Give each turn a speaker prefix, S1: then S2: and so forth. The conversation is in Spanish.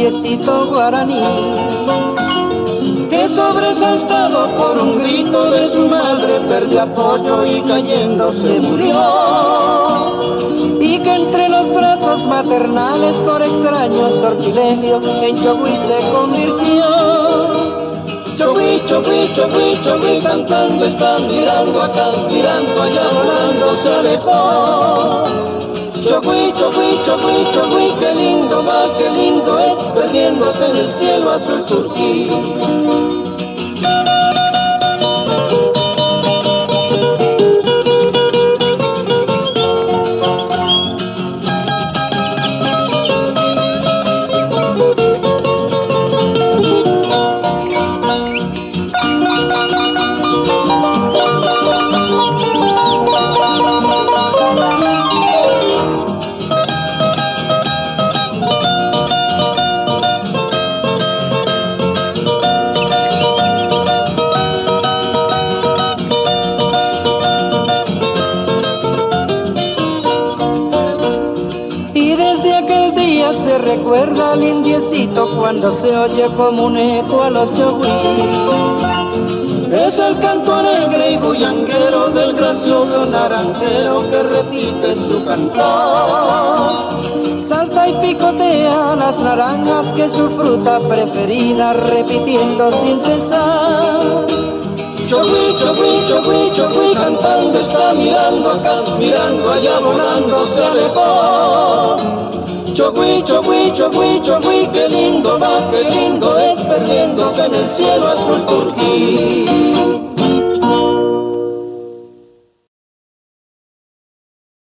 S1: indiecito guaraní, que sobresaltado por un grito de su madre perdió apoyo y cayendo se murió, y que entre los brazos maternales por extraño sortilegio en Chogüí se convirtió. Chogüí, Chogüí, Chogüí, Chogüí, cantando está, mirando acá, mirando allá, volando se alejó. Chogüí, Chogüí, Chogüí, Chogüí, qué lindo va, qué lindo es, perdiéndose en el cielo azul turquí. Se recuerda al indiecito cuando se oye como un eco a los Chogüí. Es el canto alegre y bullanguero del gracioso naranjero que repite su cantor. Salta y picotea las naranjas que es su fruta preferida, repitiendo sin cesar. Chogüí, Chogüí, Chogüí, Chogüí, cantando está, mirando acá, mirando allá, volando se alejó. Chogüí, Chogüí, Chogüí, Chogüí, qué lindo va, qué lindo es, perdiéndose en el cielo azul turquí.